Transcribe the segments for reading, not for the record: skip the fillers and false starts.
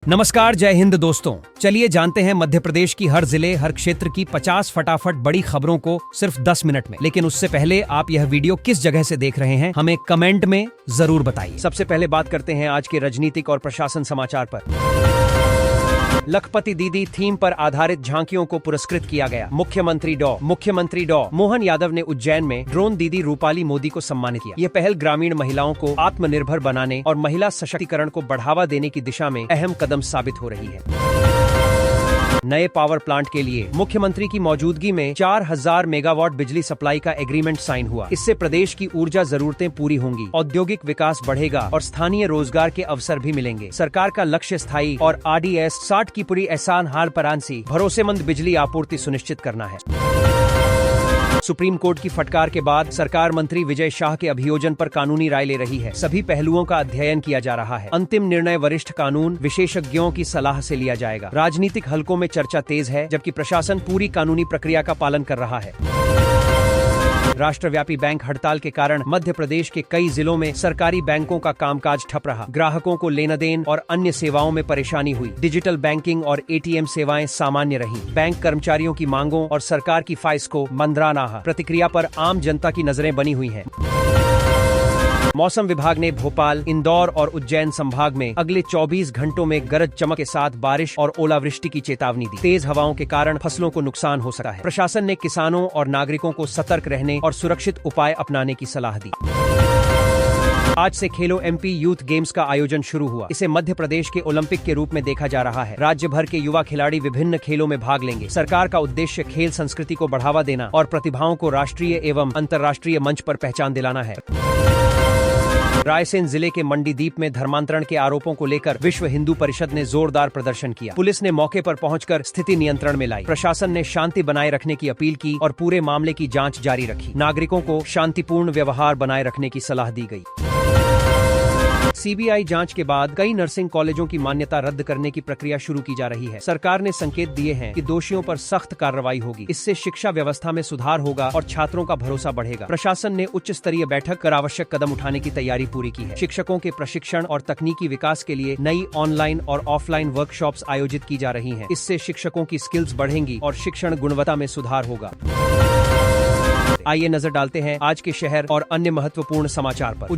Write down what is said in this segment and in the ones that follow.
नमस्कार, जय हिंद दोस्तों। चलिए जानते हैं मध्य प्रदेश की हर जिले हर क्षेत्र की 50 फटाफट बड़ी खबरों को सिर्फ 10 मिनट में। लेकिन उससे पहले आप यह वीडियो किस जगह से देख रहे हैं हमें कमेंट में जरूर बताइए। सबसे पहले बात करते हैं आज के राजनीतिक और प्रशासन समाचार पर। लखपति दीदी थीम पर आधारित झांकियों को पुरस्कृत किया गया। मुख्यमंत्री डॉ मोहन यादव ने उज्जैन में ड्रोन दीदी रूपाली मोदी को सम्मानित किया। यह पहल ग्रामीण महिलाओं को आत्मनिर्भर बनाने और महिला सशक्तिकरण को बढ़ावा देने की दिशा में अहम कदम साबित हो रही है। नए पावर प्लांट के लिए मुख्यमंत्री की मौजूदगी में 4000 मेगावाट बिजली सप्लाई का एग्रीमेंट साइन हुआ। इससे प्रदेश की ऊर्जा जरूरतें पूरी होंगी, औद्योगिक विकास बढ़ेगा और स्थानीय रोजगार के अवसर भी मिलेंगे। सरकार का लक्ष्य स्थायी और RDS 60 की पूरी एहसान हाल परानसी भरोसेमंद बिजली आपूर्ति सुनिश्चित करना है। सुप्रीम कोर्ट की फटकार के बाद सरकार मंत्री विजय शाह के अभियोजन पर कानूनी राय ले रही है। सभी पहलुओं का अध्ययन किया जा रहा है। अंतिम निर्णय वरिष्ठ कानून विशेषज्ञों की सलाह से लिया जाएगा। राजनीतिक हलकों में चर्चा तेज है, जबकि प्रशासन पूरी कानूनी प्रक्रिया का पालन कर रहा है। राष्ट्रव्यापी बैंक हड़ताल के कारण मध्य प्रदेश के कई जिलों में सरकारी बैंकों का कामकाज ठप रहा। ग्राहकों को लेन देन और अन्य सेवाओं में परेशानी हुई। डिजिटल बैंकिंग और ATM सेवाएं सामान्य रहीं। बैंक कर्मचारियों की मांगों और सरकार की फाइस को मंदराना। प्रतिक्रिया पर आम जनता की नजरें बनी हुई हैं। मौसम विभाग ने भोपाल, इंदौर और उज्जैन संभाग में अगले 24 घंटों में गरज चमक के साथ बारिश और ओलावृष्टि की चेतावनी दी। तेज हवाओं के कारण फसलों को नुकसान हो सकता है। प्रशासन ने किसानों और नागरिकों को सतर्क रहने और सुरक्षित उपाय अपनाने की सलाह दी। आज से खेलो MP यूथ गेम्स का आयोजन शुरू हुआ। इसे मध्य प्रदेश के ओलंपिक के रूप में देखा जा रहा है। राज्य भर के युवा खिलाड़ी विभिन्न खेलों में भाग लेंगे। सरकार का उद्देश्य खेल संस्कृति को बढ़ावा देना और प्रतिभाओं को राष्ट्रीय एवं अंतर्राष्ट्रीय मंच पर पहचान दिलाना है। रायसेन जिले के मंडीदीप में धर्मांतरण के आरोपों को लेकर विश्व हिंदू परिषद ने जोरदार प्रदर्शन किया। पुलिस ने मौके पर पहुंचकर स्थिति नियंत्रण में लाई। प्रशासन ने शांति बनाए रखने की अपील की और पूरे मामले की जांच जारी रखी। नागरिकों को शांतिपूर्ण व्यवहार बनाए रखने की सलाह दी गई। CBI जांच के बाद कई नर्सिंग कॉलेजों की मान्यता रद्द करने की प्रक्रिया शुरू की जा रही है। सरकार ने संकेत दिए हैं कि दोषियों पर सख्त कार्रवाई होगी। इससे शिक्षा व्यवस्था में सुधार होगा और छात्रों का भरोसा बढ़ेगा। प्रशासन ने उच्च स्तरीय बैठक कर आवश्यक कदम उठाने की तैयारी पूरी की है। शिक्षकों के प्रशिक्षण और तकनीकी विकास के लिए नई ऑनलाइन और ऑफलाइन वर्कशॉप्स आयोजित की जा रही हैं। इससे शिक्षकों की स्किल्स बढ़ेंगी और शिक्षण गुणवत्ता में सुधार होगा। आइए नजर डालते हैं आज के शहर और अन्य महत्वपूर्ण समाचार पर।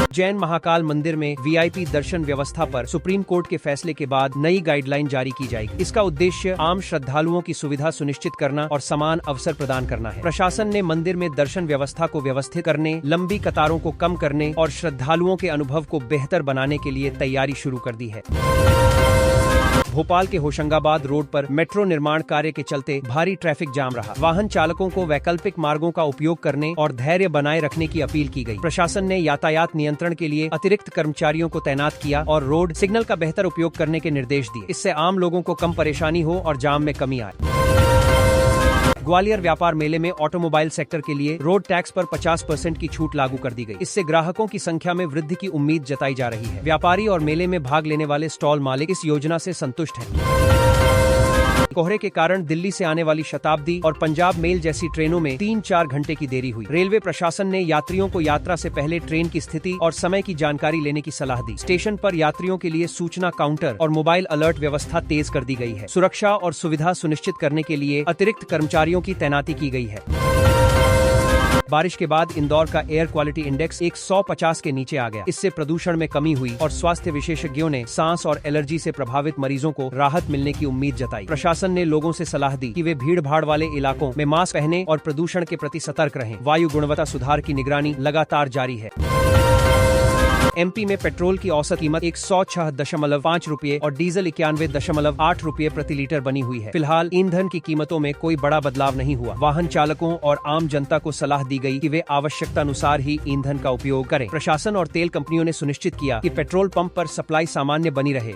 उज्जैन महाकाल मंदिर में VIP दर्शन व्यवस्था पर सुप्रीम कोर्ट के फैसले के बाद नई गाइडलाइन जारी की जाएगी। इसका उद्देश्य आम श्रद्धालुओं की सुविधा सुनिश्चित करना और समान अवसर प्रदान करना है। प्रशासन ने मंदिर में दर्शन व्यवस्था को व्यवस्थित करने, लंबी कतारों को कम करने और श्रद्धालुओं के अनुभव को बेहतर बनाने के लिए तैयारी शुरू कर दी है। भोपाल के होशंगाबाद रोड पर मेट्रो निर्माण कार्य के चलते भारी ट्रैफिक जाम रहा। वाहन चालकों को वैकल्पिक मार्गों का उपयोग करने और धैर्य बनाए रखने की अपील की गई। प्रशासन ने यातायात नियंत्रण के लिए अतिरिक्त कर्मचारियों को तैनात किया और रोड सिग्नल का बेहतर उपयोग करने के निर्देश दिए। इससे आम लोगों को कम परेशानी हो और जाम में कमी आए। ग्वालियर व्यापार मेले में ऑटोमोबाइल सेक्टर के लिए रोड टैक्स पर 50% की छूट लागू कर दी गई। इससे ग्राहकों की संख्या में वृद्धि की उम्मीद जताई जा रही है। व्यापारी और मेले में भाग लेने वाले स्टॉल मालिक इस योजना से संतुष्ट हैं। कोहरे के कारण दिल्ली से आने वाली शताब्दी और पंजाब मेल जैसी ट्रेनों में 3-4 घंटे की देरी हुई। रेलवे प्रशासन ने यात्रियों को यात्रा से पहले ट्रेन की स्थिति और समय की जानकारी लेने की सलाह दी। स्टेशन पर यात्रियों के लिए सूचना काउंटर और मोबाइल अलर्ट व्यवस्था तेज कर दी गई है। सुरक्षा और सुविधा सुनिश्चित करने के लिए अतिरिक्त कर्मचारियों की तैनाती की गई है। बारिश के बाद इंदौर का एयर क्वालिटी इंडेक्स 150 के नीचे आ गया। इससे प्रदूषण में कमी हुई और स्वास्थ्य विशेषज्ञों ने सांस और एलर्जी से प्रभावित मरीजों को राहत मिलने की उम्मीद जताई। प्रशासन ने लोगों से सलाह दी कि वे भीड़ भाड़ वाले इलाकों में मास्क पहने और प्रदूषण के प्रति सतर्क रहें। वायु गुणवत्ता सुधार की निगरानी लगातार जारी है। MP में पेट्रोल की औसत कीमत 106.5 रुपये और डीजल 91.8 रुपये प्रति लीटर बनी हुई है। फिलहाल ईंधन की कीमतों में कोई बड़ा बदलाव नहीं हुआ। वाहन चालकों और आम जनता को सलाह दी गई कि वे आवश्यकता अनुसार ही ईंधन का उपयोग करें। प्रशासन और तेल कंपनियों ने सुनिश्चित किया कि पेट्रोल पंप पर सप्लाई सामान्य बनी रहे।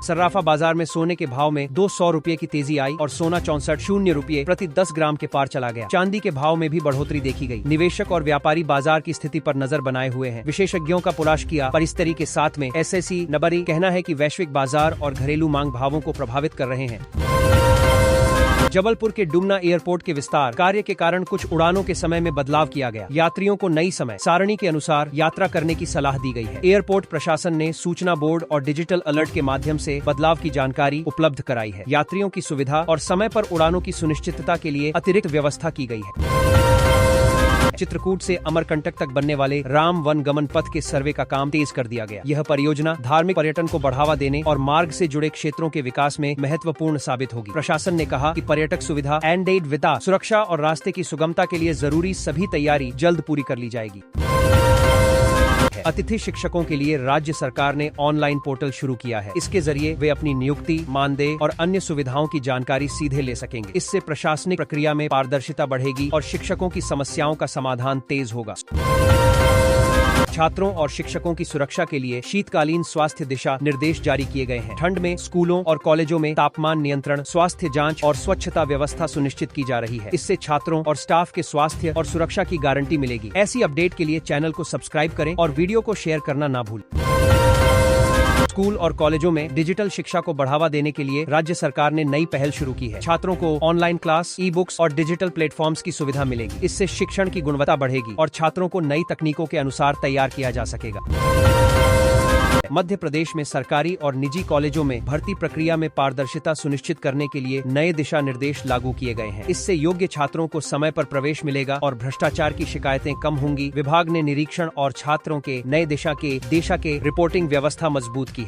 सर्राफा बाजार में सोने के भाव में 200 रुपये की तेजी आई और सोना 64 रुपये प्रति 10 ग्राम के पार चला गया। चांदी के भाव में भी बढ़ोतरी देखी गई। निवेशक और व्यापारी बाजार की स्थिति पर नजर बनाए हुए हैं। विशेषज्ञों का पुलाश किया परिस्थिति के साथ में SSE नबरी कहना है कि वैश्विक बाजार और घरेलू मांग भावों को प्रभावित कर रहे हैं। जबलपुर के डुमना एयरपोर्ट के विस्तार कार्य के कारण कुछ उड़ानों के समय में बदलाव किया गया। यात्रियों को नई समय सारणी के अनुसार यात्रा करने की सलाह दी गई है। एयरपोर्ट प्रशासन ने सूचना बोर्ड और डिजिटल अलर्ट के माध्यम से बदलाव की जानकारी उपलब्ध कराई है। यात्रियों की सुविधा और समय पर उड़ानों की सुनिश्चितता के लिए अतिरिक्त व्यवस्था की गई है। चित्रकूट से अमरकंटक तक बनने वाले राम वन गमन पथ के सर्वे का काम तेज कर दिया गया। यह परियोजना धार्मिक पर्यटन को बढ़ावा देने और मार्ग से जुड़े क्षेत्रों के विकास में महत्वपूर्ण साबित होगी। प्रशासन ने कहा कि पर्यटक सुविधा एंड विदा सुरक्षा और रास्ते की सुगमता के लिए जरूरी सभी तैयारी जल्द पूरी कर ली जाएगी। अतिथि शिक्षकों के लिए राज्य सरकार ने ऑनलाइन पोर्टल शुरू किया है। इसके जरिए वे अपनी नियुक्ति, मानदेय और अन्य सुविधाओं की जानकारी सीधे ले सकेंगे। इससे प्रशासनिक प्रक्रिया में पारदर्शिता बढ़ेगी और शिक्षकों की समस्याओं का समाधान तेज होगा। छात्रों और शिक्षकों की सुरक्षा के लिए शीतकालीन स्वास्थ्य दिशा निर्देश जारी किए गए हैं। ठंड में स्कूलों और कॉलेजों में तापमान नियंत्रण, स्वास्थ्य जांच और स्वच्छता व्यवस्था सुनिश्चित की जा रही है। इससे छात्रों और स्टाफ के स्वास्थ्य और सुरक्षा की गारंटी मिलेगी। ऐसी अपडेट के लिए चैनल को सब्सक्राइब करें और वीडियो को शेयर करना ना भूलें। स्कूल और कॉलेजों में डिजिटल शिक्षा को बढ़ावा देने के लिए राज्य सरकार ने नई पहल शुरू की है। छात्रों को ऑनलाइन क्लास, ई बुक्स और डिजिटल प्लेटफॉर्म्स की सुविधा मिलेगी। इससे शिक्षण की गुणवत्ता बढ़ेगी और छात्रों को नई तकनीकों के अनुसार तैयार किया जा सकेगा। मध्य प्रदेश में सरकारी और निजी कॉलेजों में भर्ती प्रक्रिया में पारदर्शिता सुनिश्चित करने के लिए नए दिशा निर्देश लागू किए गए हैं। इससे योग्य छात्रों को समय पर प्रवेश मिलेगा और भ्रष्टाचार की शिकायतें कम होंगी। विभाग ने निरीक्षण और छात्रों के नए दिशा के रिपोर्टिंग व्यवस्था मजबूत की।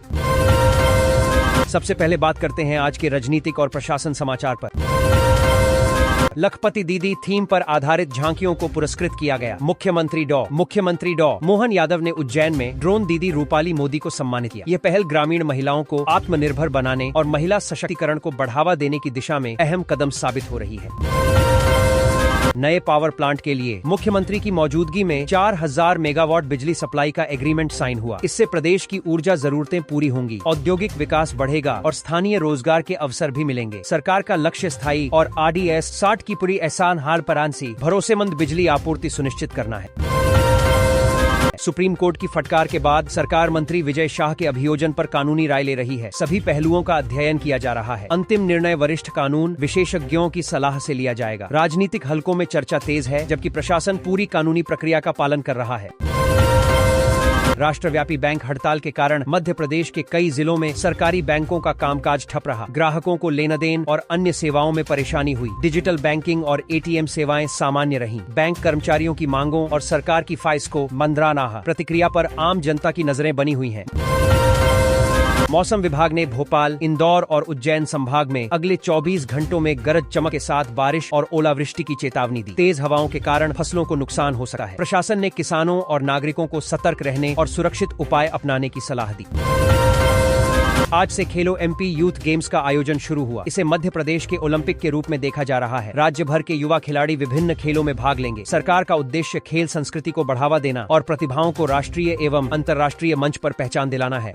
सबसे पहले बात करते हैं आज के राजनीतिक और प्रशासन समाचार पर। लखपति दीदी थीम पर आधारित झांकियों को पुरस्कृत किया गया। मुख्यमंत्री डॉ मोहन यादव ने उज्जैन में ड्रोन दीदी रूपाली मोदी को सम्मानित किया। यह पहल ग्रामीण महिलाओं को आत्मनिर्भर बनाने और महिला सशक्तिकरण को बढ़ावा देने की दिशा में अहम कदम साबित हो रही है। नए पावर प्लांट के लिए मुख्यमंत्री की मौजूदगी में 4000 मेगावाट बिजली सप्लाई का एग्रीमेंट साइन हुआ। इससे प्रदेश की ऊर्जा जरूरतें पूरी होंगी, औद्योगिक विकास बढ़ेगा और स्थानीय रोजगार के अवसर भी मिलेंगे। सरकार का लक्ष्य स्थायी और RDS 60 की पूरी एहसान हाल परानसी भरोसेमंद बिजली आपूर्ति सुनिश्चित करना है। सुप्रीम कोर्ट की फटकार के बाद सरकार मंत्री विजय शाह के अभियोजन पर कानूनी राय ले रही है। सभी पहलुओं का अध्ययन किया जा रहा है। अंतिम निर्णय वरिष्ठ कानून विशेषज्ञों की सलाह से लिया जाएगा। राजनीतिक हलकों में चर्चा तेज है, जबकि प्रशासन पूरी कानूनी प्रक्रिया का पालन कर रहा है। राष्ट्रव्यापी बैंक हड़ताल के कारण मध्य प्रदेश के कई जिलों में सरकारी बैंकों का कामकाज ठप रहा। ग्राहकों को लेन देन और अन्य सेवाओं में परेशानी हुई। डिजिटल बैंकिंग और ATM सेवाएं सामान्य रहीं। बैंक कर्मचारियों की मांगों और सरकार की ख्वाहिश को मंदराना प्रतिक्रिया पर आम जनता की नजरें बनी हुई हैं। मौसम विभाग ने भोपाल, इंदौर और उज्जैन संभाग में अगले 24 घंटों में गरज चमक के साथ बारिश और ओलावृष्टि की चेतावनी दी। तेज हवाओं के कारण फसलों को नुकसान हो सकता है। प्रशासन ने किसानों और नागरिकों को सतर्क रहने और सुरक्षित उपाय अपनाने की सलाह दी। आज से खेलो MP यूथ गेम्स का आयोजन शुरू हुआ। इसे मध्य प्रदेश के ओलंपिक के रूप में देखा जा रहा है। राज्य भर के युवा खिलाड़ी विभिन्न खेलों में भाग लेंगे। सरकार का उद्देश्य खेल संस्कृति को बढ़ावा देना और प्रतिभाओं को राष्ट्रीय एवं अंतर्राष्ट्रीय मंच पर पहचान दिलाना है।